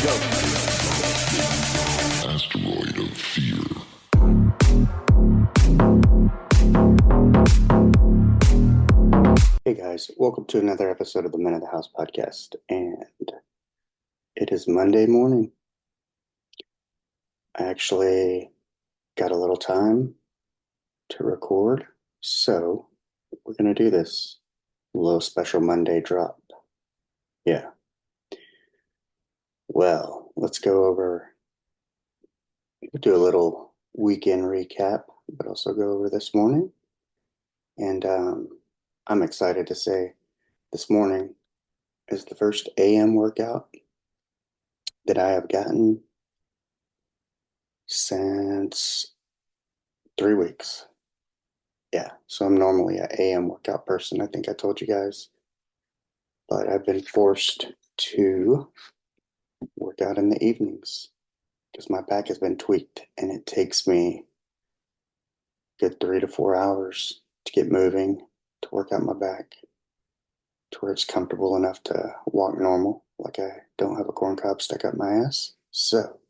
Asteroid of fear. Hey guys, welcome to another episode of the Men of the House podcast. And it is Monday morning. I actually got a little time to record, so we're going to do this. A little special Monday drop. Yeah. Well, let's go over, we'll do a little weekend recap, but also go over this morning. And I'm excited to say this morning is the first AM workout that I have gotten since 3 weeks. Yeah, so I'm normally an AM workout person. I think I told you guys, but I've been forced to work out in the evenings because my back has been tweaked and it takes me a good 3 to 4 hours to get moving, to work out my back to where it's comfortable enough to walk normal, like I don't have a corn cob stuck up my ass. So,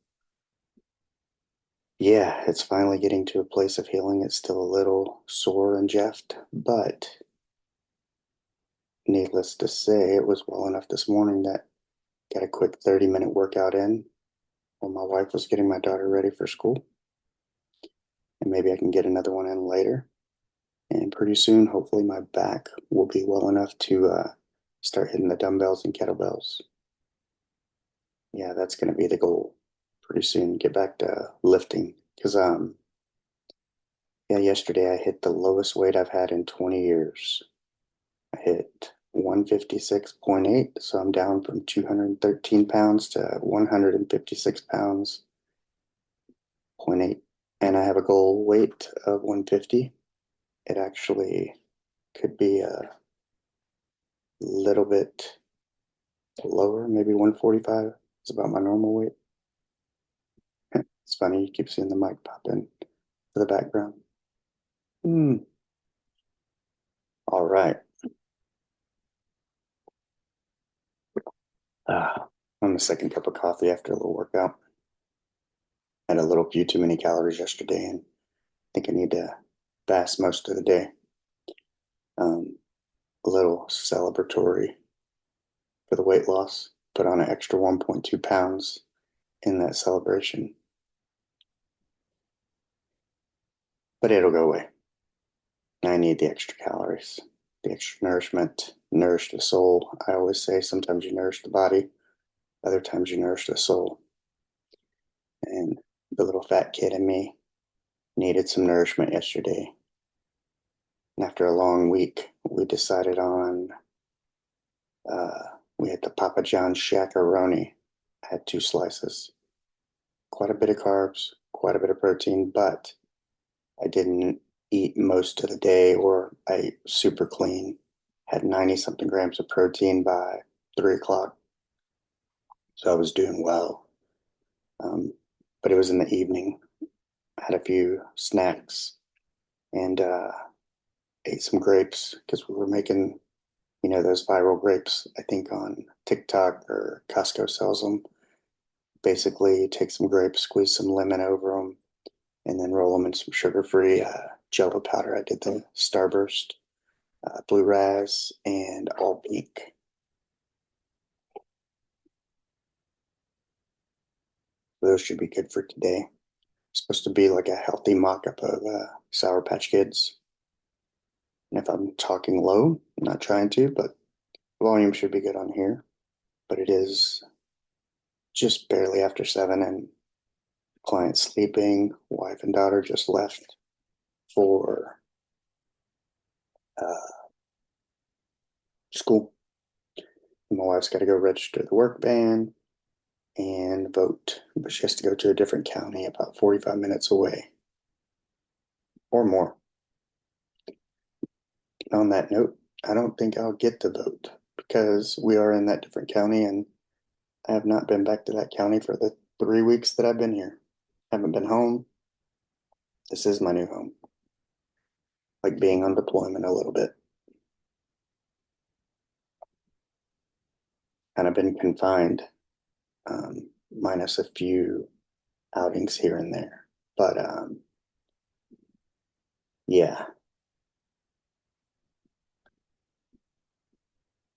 yeah, it's finally getting to a place of healing. It's still a little sore and jeffed, but needless to say, it was well enough this morning that got a quick 30-minute workout in while my wife was getting my daughter ready for school. And maybe I can get another one in later. And pretty soon, hopefully, my back will be well enough to start hitting the dumbbells and kettlebells. Yeah, that's going to be the goal. Pretty soon, get back to lifting. Because, yeah, yesterday I hit the lowest weight I've had in 20 years. I hit 156.8, so I'm down from 213 pounds to 156 pounds, 0.8. And I have a goal weight of 150. It actually could be a little bit lower, maybe 145 is about my normal weight. It's funny, you keep seeing the mic pop in for the background. All right. I'm a second cup of coffee after a little workout. Had a little few too many calories yesterday, and I think I need to fast most of the day. A little celebratory for the weight loss. Put on an extra 1.2 pounds in that celebration. But it'll go away. I need the extra calories, the extra nourishment, nourish the soul. I always say sometimes you nourish the body, other times you nourish the soul. And the little fat kid in me needed some nourishment yesterday. And after a long week, we decided on, we had the Papa John's Shaq-a-Roni. I had 2 slices. Quite a bit of carbs, quite a bit of protein, but I didn't eat most of the day, or I ate super clean. Had 90 something grams of protein by 3 o'clock. So I was doing well. But it was in the evening. I had a few snacks and ate some grapes because we were making, those viral grapes, I think on TikTok or Costco sells them. Basically, take some grapes, squeeze some lemon over them, and then roll them in some sugar-free Jello powder. I did the Starburst, Blue Raz, and All Pink. Those should be good for today. It's supposed to be like a healthy mock-up of Sour Patch Kids. And if I'm talking low, I'm not trying to, but volume should be good on here. But it is just barely after 7 and client sleeping. Wife and daughter just left for school. My wife's got to go register the work van and vote, but she has to go to a different county about 45 minutes away or more. On that note, I don't think I'll get to vote because we are in that different county and I have not been back to that county for the 3 weeks that I've been here. Haven't been home. This is my new home. Like being on deployment a little bit. Kind of been confined minus a few outings here and there. But yeah,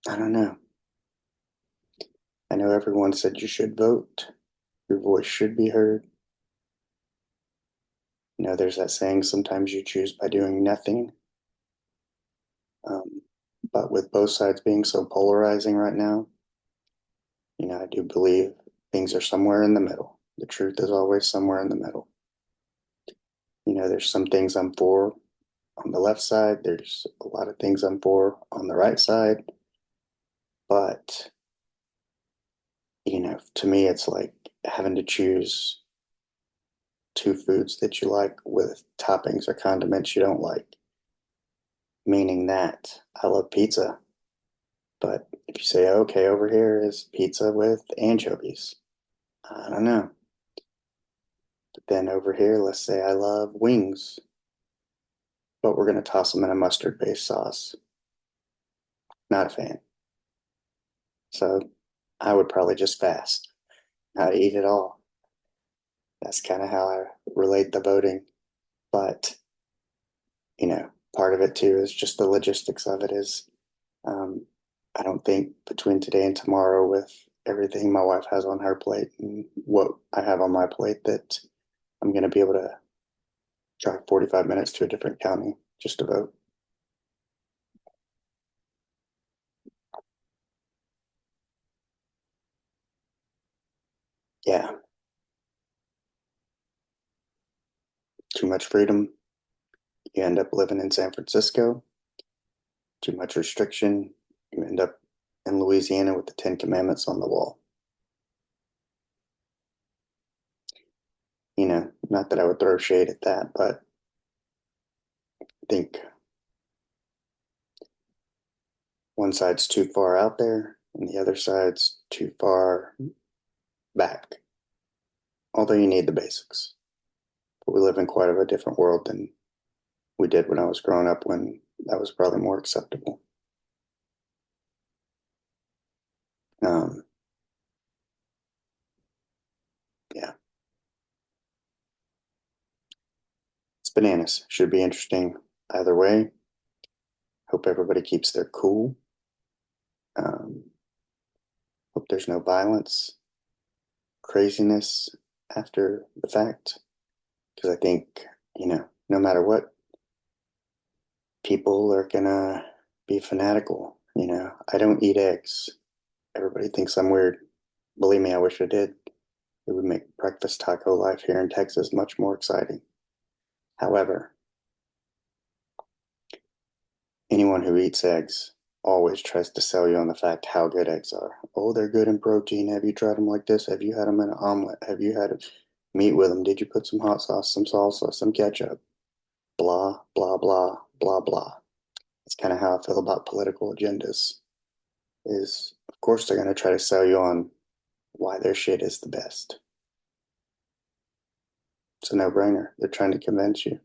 I don't know. I know everyone said you should vote. Your voice should be heard. You know, there's that saying, sometimes you choose by doing nothing. Um, but with both sides being so polarizing right now, you know, I do believe things are somewhere in the middle. The truth is always somewhere in the middle. You know, there's some things I'm for on the left side, there's a lot of things I'm for on the right side, but, you know, to me, it's like having to choose two foods that you like with toppings or condiments you don't like, meaning that I love pizza, but if you say, okay, over here is pizza with anchovies, I don't know. But then over here, let's say I love wings, but we're going to toss them in a mustard based sauce. Not a fan. So I would probably just fast, not eat it all. That's kind of how I relate the voting. But, you know, part of it too is just the logistics of it is um, I don't think between today and tomorrow, with everything my wife has on her plate and what I have on my plate, that I'm going to be able to drive 45 minutes to a different county just to vote. Yeah, too much freedom. You end up living in San Francisco. Too much restriction. You end up in Louisiana with the Ten Commandments on the wall. You know, not that I would throw shade at that, but I think one side's too far out there and the other side's too far back. Although you need the basics. But we live in quite a different world than we did when I was growing up, when that was probably more acceptable. Um, yeah, it's bananas. Should be interesting either way. Hope everybody keeps their cool. Um, hope there's no violence, craziness after the fact. Because I think, you know, no matter what, people are gonna be fanatical. You know, I don't eat eggs. Everybody thinks I'm weird. Believe me, I wish I did. It would make breakfast taco life here in Texas much more exciting. However, anyone who eats eggs always tries to sell you on the fact how good eggs are. Oh, they're good in protein. Have you tried them like this? Have you had them in an omelet? Have you had meat with them? Did you put some hot sauce, some salsa, some ketchup? Blah, blah, blah, blah, blah. It's kind of how I feel about political agendas. Is, of course, they're going to try to sell you on why their shit is the best. It's a no-brainer. They're trying to convince you.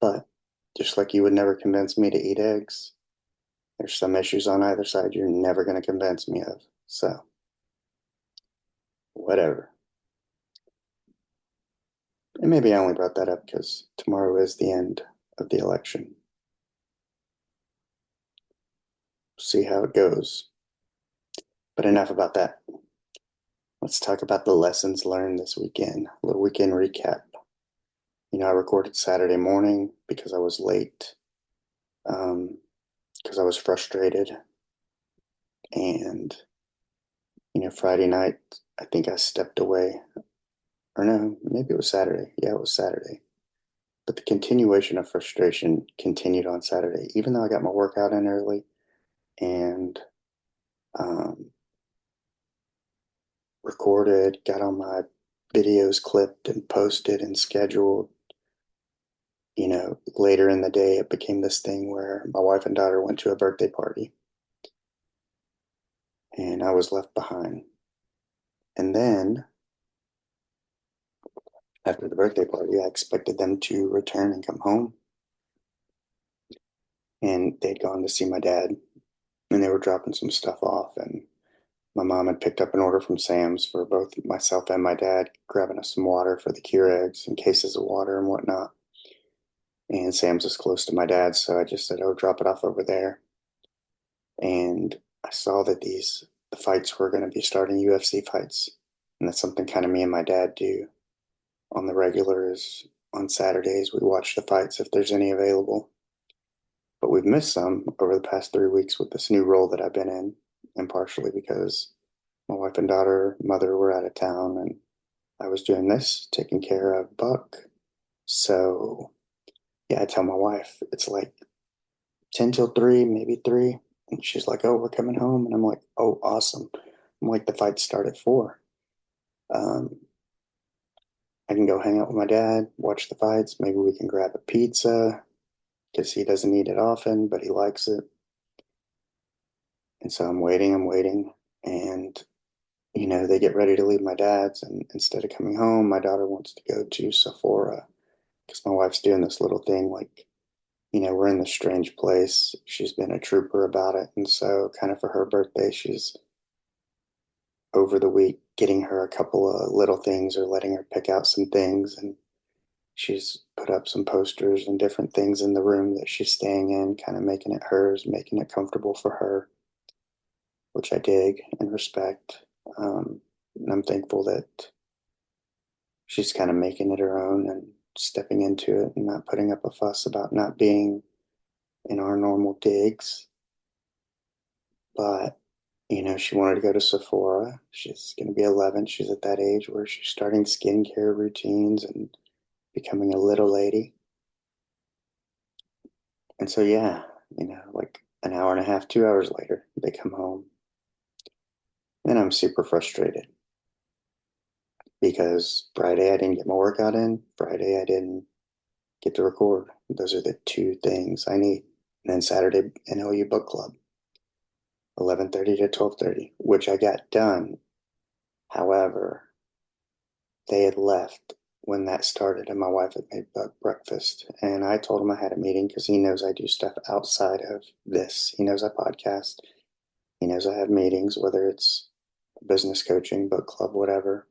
But just like you would never convince me to eat eggs, there's some issues on either side you're never going to convince me of. So, whatever. And maybe I only brought that up because tomorrow is the end of the election. See how it goes. But enough about that. Let's talk about the lessons learned this weekend. A little weekend recap. You know, I recorded Saturday morning because I was late, because I was frustrated. And, you know, Friday night, I think I stepped away. Or no, maybe it was Saturday. Yeah, it was Saturday. But the continuation of frustration continued on Saturday, even though I got my workout in early and um, recorded, got all my videos clipped and posted and scheduled. You know, later in the day, it became this thing where my wife and daughter went to a birthday party and I was left behind. And then after the birthday party, I expected them to return and come home. And they'd gone to see my dad and they were dropping some stuff off. And My mom had picked up an order from Sam's for both myself and my dad, grabbing us some water for the Keurigs and cases of water and whatnot. And Sam's is close to my dad's, so I just said, "Oh, drop it off over there." And I saw that the fights were going to be starting UFC fights, and that's something kind of me and my dad do on the regular. Is on Saturdays we watch the fights if there's any available. But we've missed some over the past 3 weeks with this new role that I've been in, and partially because my wife and daughter, mother were out of town, and I was doing this, taking care of Buck. So yeah, I tell my wife it's like 10 till 3, maybe 3. And she's like, "Oh, we're coming home." And I'm like, "Oh, awesome." I'm like, "The fights start at 4. Um, I can go hang out with my dad, watch the fights. Maybe we can grab a pizza because he doesn't eat it often, but he likes it." And so I'm waiting. And, they get ready to leave my dad's. And instead of coming home, my daughter wants to go to Sephora because my wife's doing this little thing like, we're in this strange place. She's been a trooper about it. And so, kind of for her birthday, she's over the week getting her a couple of little things or letting her pick out some things. And she's put up some posters and different things in the room that she's staying in, kind of making it hers, making it comfortable for her, which I dig and respect. And I'm thankful that she's kind of making it her own and stepping into it and not putting up a fuss about not being in our normal digs. But, she wanted to go to Sephora. She's going to be 11. She's at that age where she's starting skincare routines and becoming a little lady. And so, yeah, like an hour and a half, 2 hours later, they come home. And I'm super frustrated because Friday I didn't get my workout in. Friday I didn't get to record. Those are the two things I need. And then Saturday, NLU Book Club, 11:30 to 12:30, which I got done. However, they had left when that started, and my wife had made breakfast. And I told him I had a meeting because he knows I do stuff outside of this. He knows I podcast. He knows I have meetings, whether it's business coaching, book club, whatever.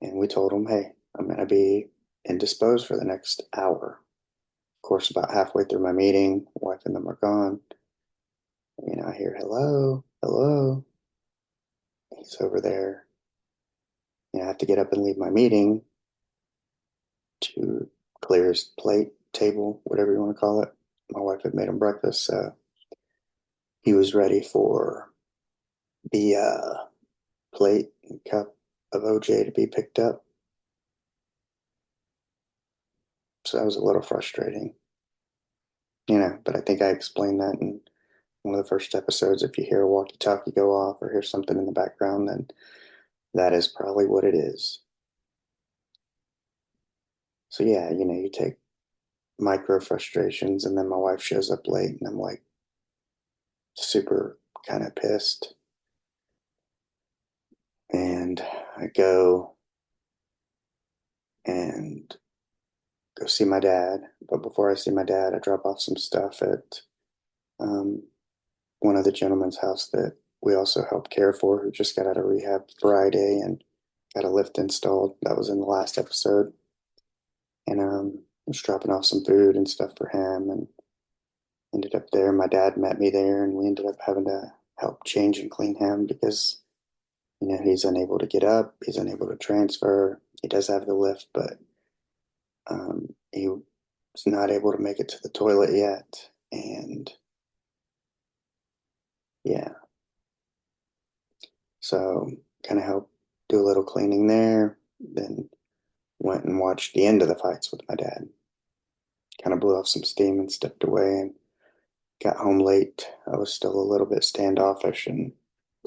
And we told him, "Hey, I'm going to be indisposed for the next hour." Of course, about halfway through my meeting, wife and them are gone. I hear, "Hello, hello." He's over there. I have to get up and leave my meeting to clear his plate, table, whatever you want to call it. My wife had made him breakfast, so he was ready for the plate and cup of OJ to be picked up. So that was a little frustrating, but I think I explained that in one of the first episodes. If you hear a walkie-talkie go off or hear something in the background, then that is probably what it is. So yeah, you take micro frustrations, and then my wife shows up late, and I'm like super kind of pissed. And I and go see my dad. But before I see my dad, I drop off some stuff at um, one of the gentlemen's house that we also help care for, who just got out of rehab Friday and got a lift installed. That was in the last episode. And I was dropping off some food and stuff for him, and ended up there. My dad met me there, and we ended up having to help change and clean him because he's unable to get up, he's unable to transfer. He does have the lift, but he was not able to make it to the toilet yet. And yeah, so kind of helped do a little cleaning there. Then went and watched the end of the fights with my dad. Kind of blew off some steam and stepped away and got home late. I was still a little bit standoffish and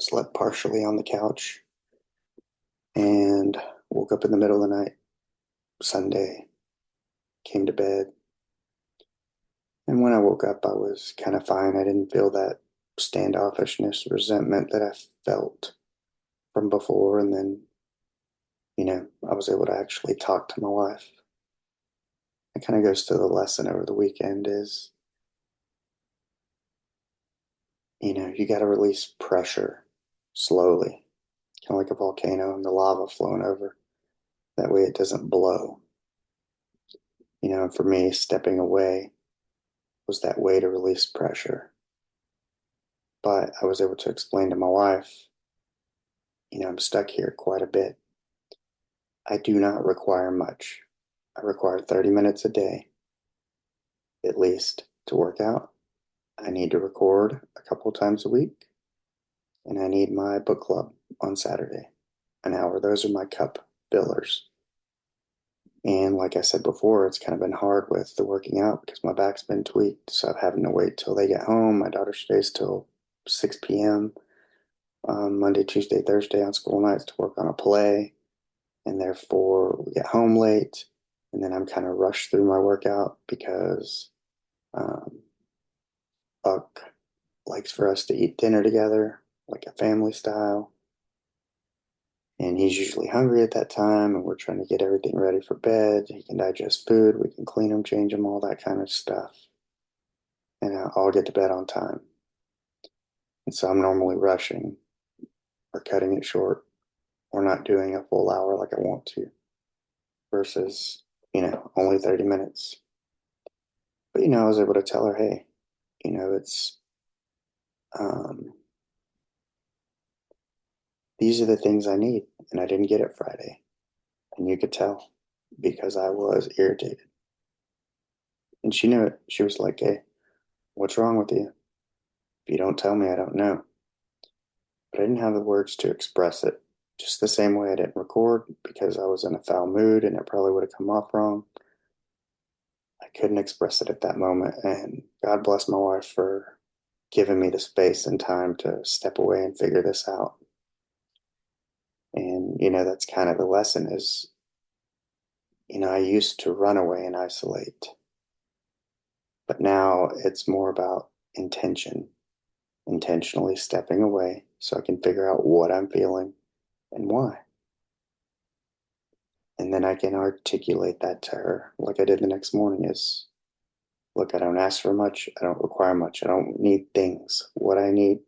slept partially on the couch and woke up in the middle of the night Sunday, came to bed. And when I woke up, I was kind of fine. I didn't feel that standoffishness, resentment that I felt from before. And then, I was able to actually talk to my wife. It kind of goes to the lesson over the weekend is, you got to release pressure slowly, kind of like a volcano and the lava flowing over. That way it doesn't blow. And for me, stepping away was that way to release pressure. But I was able to explain to my wife, I'm stuck here quite a bit. I do not require much. I require 30 minutes a day, at least, to work out. I need to record a couple times a week, and I need my book club on Saturday, an hour. Those are my cup fillers. And like I said before, it's kind of been hard with the working out because my back's been tweaked. So I'm having to wait till they get home. My daughter stays till 6 p.m. Monday, Tuesday, Thursday on school nights to work on a play. And therefore, we get home late. And then I'm kind of rushed through my workout because um, Buck likes for us to eat dinner together, like a family style. And he's usually hungry at that time, and we're trying to get everything ready for bed. He can digest food, we can clean him, change him, all that kind of stuff. And I'll get to bed on time. And so I'm normally rushing or cutting it short or not doing a full hour like I want to versus, only 30 minutes. But, I was able to tell her, hey, it's, um, these are the things I need. And I didn't get it Friday. And you could tell because I was irritated. And she knew it. She was like, hey, what's wrong with you? If you don't tell me, I don't know. But I didn't have the words to express it. Just the same way I didn't record because I was in a foul mood and it probably would have come off wrong. I couldn't express it at that moment. And God bless my wife for giving me the space and time to step away and figure this out. And, that's kind of the lesson is, I used to run away and isolate, but now it's more about intentionally stepping away so I can figure out what I'm feeling and why. And then I can articulate that to her like I did the next morning is, look, I don't ask for much. I don't require much. I don't need things. What I need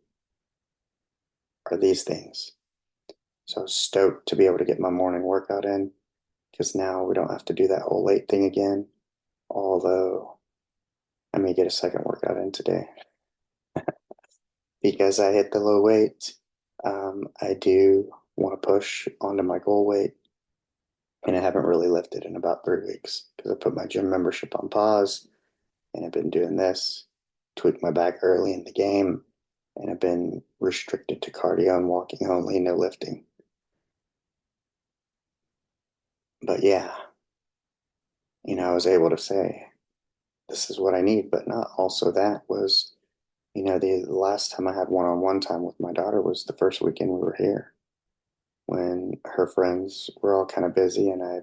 are these things. So I was stoked to be able to get my morning workout in because now we don't have to do that whole late thing again. Although I may get a second workout in today because I hit the low weight. I do want to push onto my goal weight, and I haven't really lifted in about 3 weeks because I put my gym membership on pause and I've been doing this, tweaked my back early in the game, and I've been restricted to cardio and walking only, no lifting. But yeah, I was able to say, this is what I need, but not also that was, the last time I had one-on-one time with my daughter was the first weekend we were here when her friends were all kind of busy and I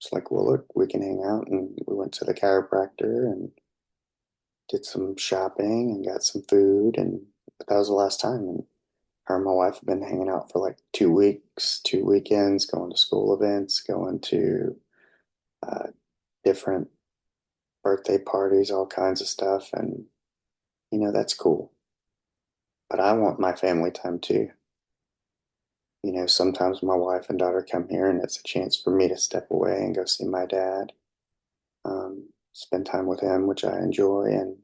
was like, well, look, we can hang out. And we went to the chiropractor and did some shopping and got some food. And that was the last time. And her and my wife have been hanging out for like 2 weeks, 2 weekends, going to school events, going to uh, different birthday parties, all kinds of stuff. And, that's cool. But I want my family time too. Sometimes my wife and daughter come here and it's a chance for me to step away and go see my dad, spend time with him, which I enjoy. And,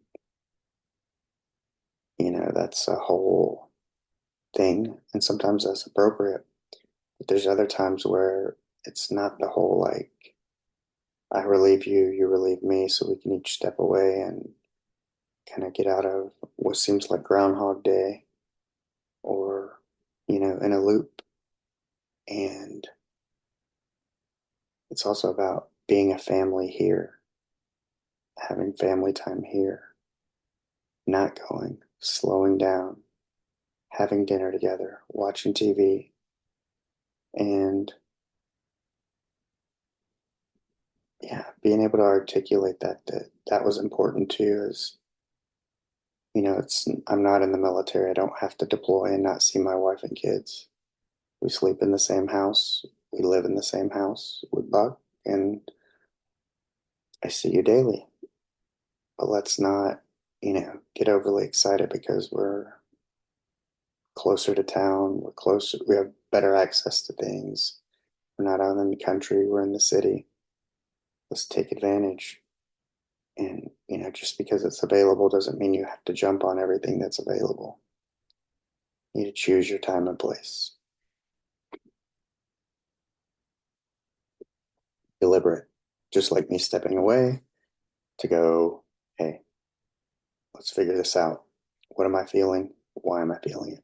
that's a whole thing. And sometimes that's appropriate. But there's other times where it's not the whole like, I relieve you, you relieve me, so we can each step away and kind of get out of what seems like Groundhog Day or, in a loop. And it's also about being a family here, having family time here, not going, slowing down, having dinner together, watching TV, and yeah, being able to articulate that was important too. Is it's I'm not in the military. I don't have to deploy and not see my wife and kids. We sleep in the same house. We live in the same house with Buck, and I see you daily. But let's not, get overly excited because we're closer to town. We're closer. We have better access to things. We're not out in the country. We're in the city. Let's take advantage. And, just because it's available doesn't mean you have to jump on everything that's available. You need to choose your time and place. Deliberate. Just like me stepping away to go, hey, let's figure this out. What am I feeling? Why am I feeling it?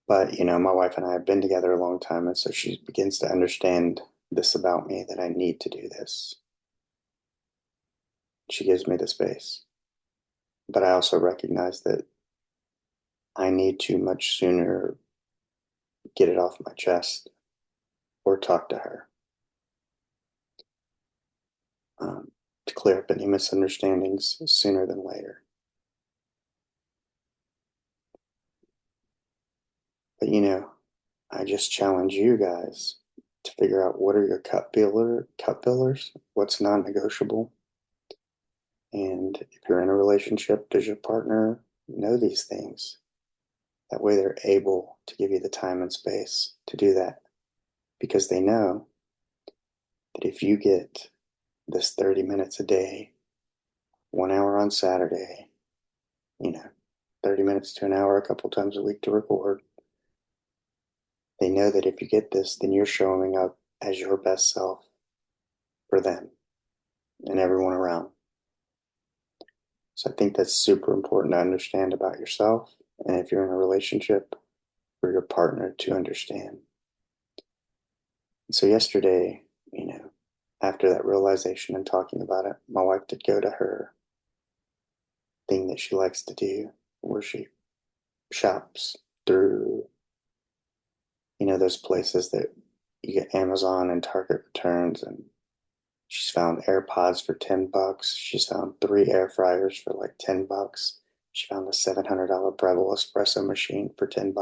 But, my wife and I have been together a long time, and so she begins to understand this about me, that I need to do this. She gives me the space. But I also recognize that I need to much sooner get it off my chest or talk to her, to clear up any misunderstandings sooner than later. But, I just challenge you guys to figure out what are your cup fillers, what's non-negotiable. And if you're in a relationship, does your partner know these things? That way they're able to give you the time and space to do that, because they know that if you get this 30 minutes a day, 1 hour on Saturday, 30 minutes to an hour a couple times a week to record, they know that if you get this, then you're showing up as your best self for them and everyone around. So I think that's super important to understand about yourself. And if you're in a relationship, for your partner to understand. And so yesterday, after that realization and talking about it, my wife did go to her thing that she likes to do, where she shops through, those places that you get Amazon and Target returns. And she's found AirPods for $10. She's found 3 air fryers for like $10. She found a $700 Breville espresso machine for $10.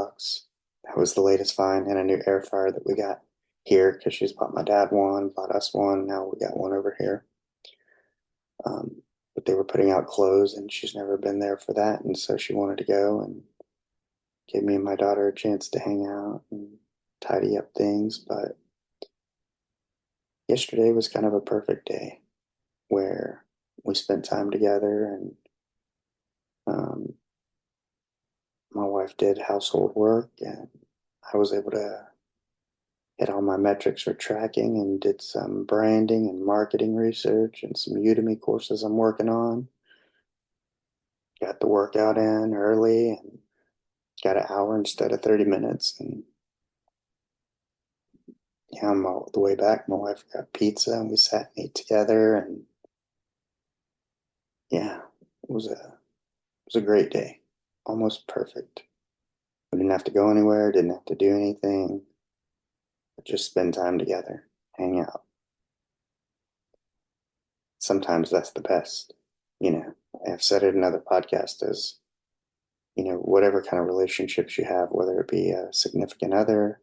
That was the latest find, and a new air fryer that we got here because she's bought my dad one, bought us one. Now we got one over here. But they were putting out clothes, and she's never been there for that, and so she wanted to go and give me and my daughter a chance to hang out and tidy up things. But yesterday was kind of a perfect day where we spent time together, and my wife did household work, and I was able to hit all my metrics for tracking and did some branding and marketing research and some Udemy courses I'm working on. Got the workout in early and got an hour instead of 30 minutes. And yeah, on the way back, my wife got pizza and we sat and ate together. And yeah, it was a great day. Almost perfect. We didn't have to go anywhere, didn't have to do anything, but just spend time together, hang out. Sometimes that's the best. I've said it in other podcasts as, whatever kind of relationships you have, whether it be a significant other,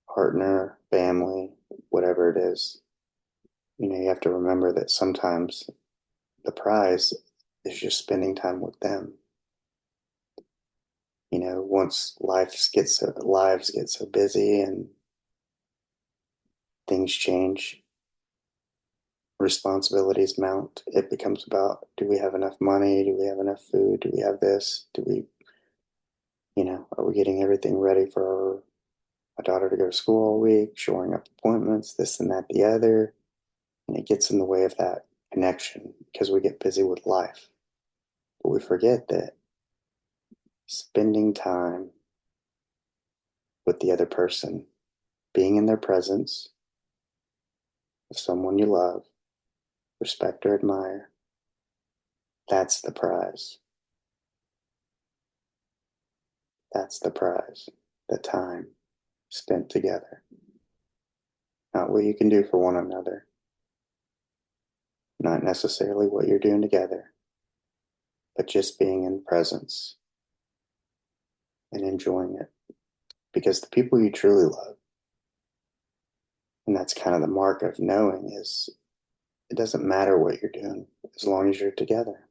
partner, family, whatever it is, you have to remember that sometimes the prize is just spending time with them. Once lives get so busy and things change, responsibilities mount, it becomes about, do we have enough money? Do we have enough food? Do we have this? Are we getting everything ready for my daughter to go to school all week, shoring up appointments, this and that, the other? And it gets in the way of that connection because we get busy with life. But we forget that spending time with the other person, being in their presence of someone you love, respect or admire, that's the prize. That's the prize. The time spent together. Not what you can do for one another. Not necessarily what you're doing together, but just being in presence and enjoying it. Because the people you truly love, and that's kind of the mark of knowing, is it doesn't matter what you're doing as long as you're together.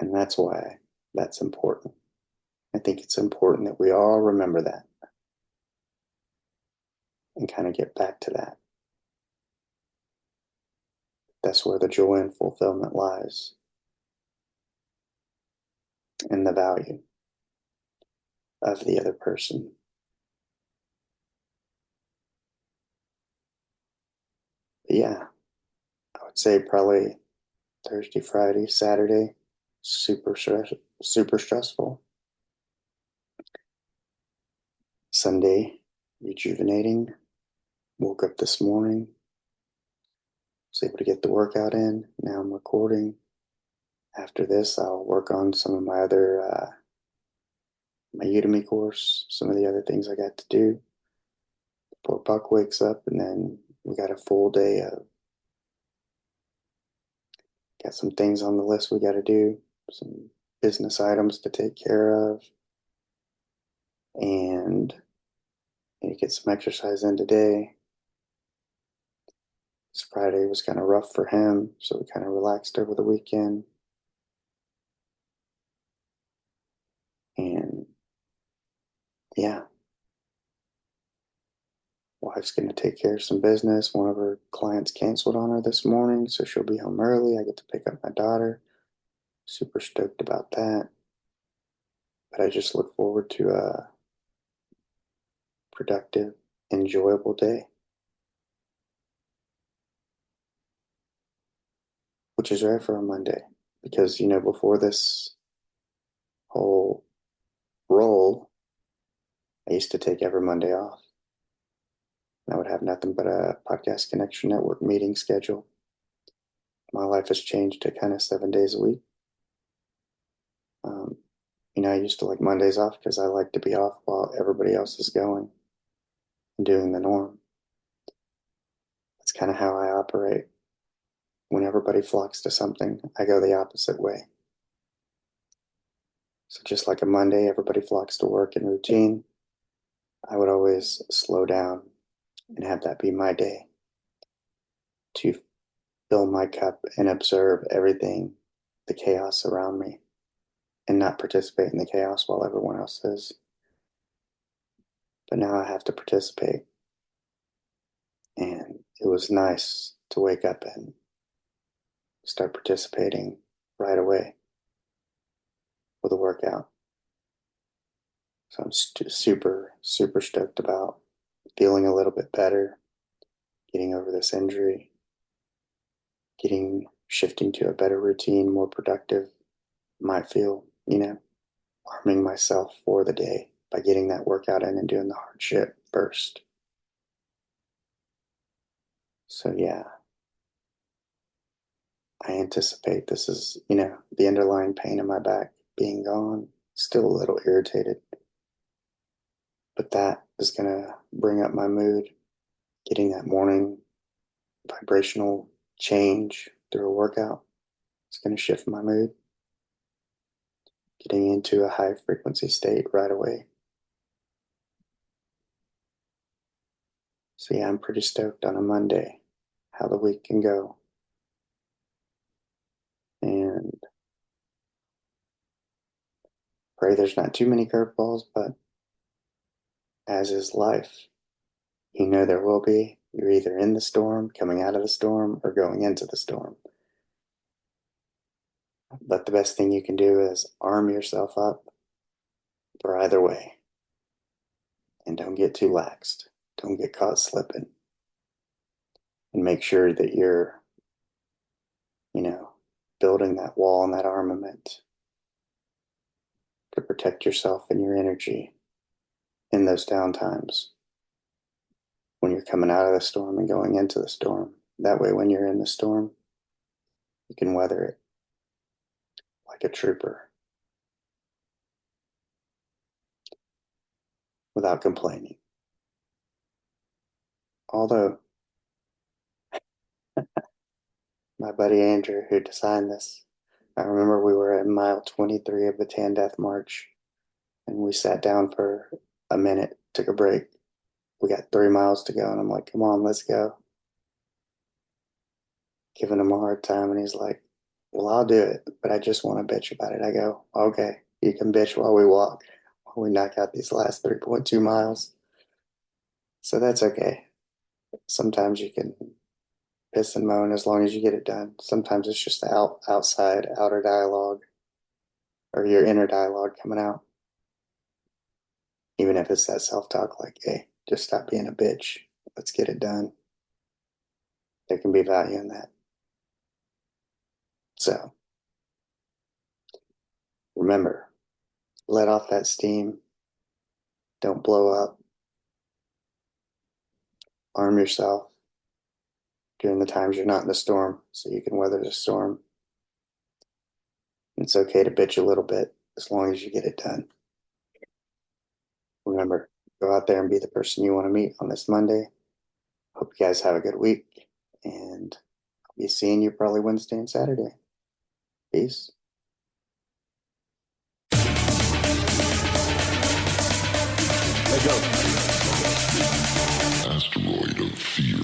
And that's why that's important. I think it's important that we all remember that and kind of get back to that. That's where the joy and fulfillment lies, and the value of the other person. But yeah, I would say probably Thursday, Friday, Saturday, super stressful. Sunday, rejuvenating. Woke up this morning, was able to get the workout in. Now I'm recording. After this, I'll work on some of my other my Udemy course, some of the other things I got to do before Buck wakes up, and then we got a full day of got some things on the list we got to do, some business items to take care of, and get some exercise in today. This Friday was kind of rough for him, so we kind of relaxed over the weekend. And yeah, wife's going to take care of some business. One of her clients canceled on her this morning, so she'll be home early. I get to pick up my daughter. Super stoked about that. But I just look forward to a productive, enjoyable day, which is rare for a Monday. Because, before this whole role, I used to take every Monday off. I would have nothing but a Podcast Connection Network meeting schedule. My life has changed to kind of 7 days a week. I used to like Mondays off because I like to be off while everybody else is going and doing the norm. That's kind of how I operate. When everybody flocks to something, I go the opposite way. So just like a Monday, everybody flocks to work and routine. I would always slow down and have that be my day to fill my cup and observe everything, the chaos around me, and not participate in the chaos while everyone else is. But now I have to participate. And it was nice to wake up and start participating right away with a workout. So I'm super, super stoked about feeling a little bit better, getting over this injury, shifting to a better routine, more productive. Might feel, arming myself for the day by getting that workout in and doing the hard shit first. So yeah, I anticipate this is, the underlying pain in my back being gone. Still a little irritated, but that is going to bring up my mood. Getting that morning vibrational change through a workout is going to shift my mood. Getting into a high frequency state right away. So yeah, I'm pretty stoked on a Monday how the week can go. And pray there's not too many curveballs, but as is life, there will be. You're either in the storm, coming out of the storm, or going into the storm. But the best thing you can do is arm yourself up for either way. And don't get too laxed. Don't get caught slipping. And make sure that you're, building that wall and that armament to protect yourself and your energy in those down times when you're coming out of the storm and going into the storm. That way, when you're in the storm, you can weather it like a trooper without complaining. Although, my buddy Andrew, who designed this, I remember we were at mile 23 of the Tan Death March, and we sat down for a minute, took a break. We got 3 miles to go, and I'm like, come on, let's go. Giving him a hard time, and he's like, well, I'll do it, but I just want to bitch about it. I go, okay, you can bitch while we walk, while we knock out these last 3.2 miles. So that's okay. Sometimes you can piss and moan as long as you get it done. Sometimes it's just the outer dialogue or your inner dialogue coming out. Even if it's that self-talk like, hey, just stop being a bitch. Let's get it done. There can be value in that. So remember, let off that steam. Don't blow up. Arm yourself during the times you're not in the storm so you can weather the storm. It's okay to bitch a little bit as long as you get it done. Remember, go out there and be the person you want to meet on this Monday. Hope you guys have a good week, and I'll be seeing you probably Wednesday and Saturday. Peace. Let's go. Asteroid of fear.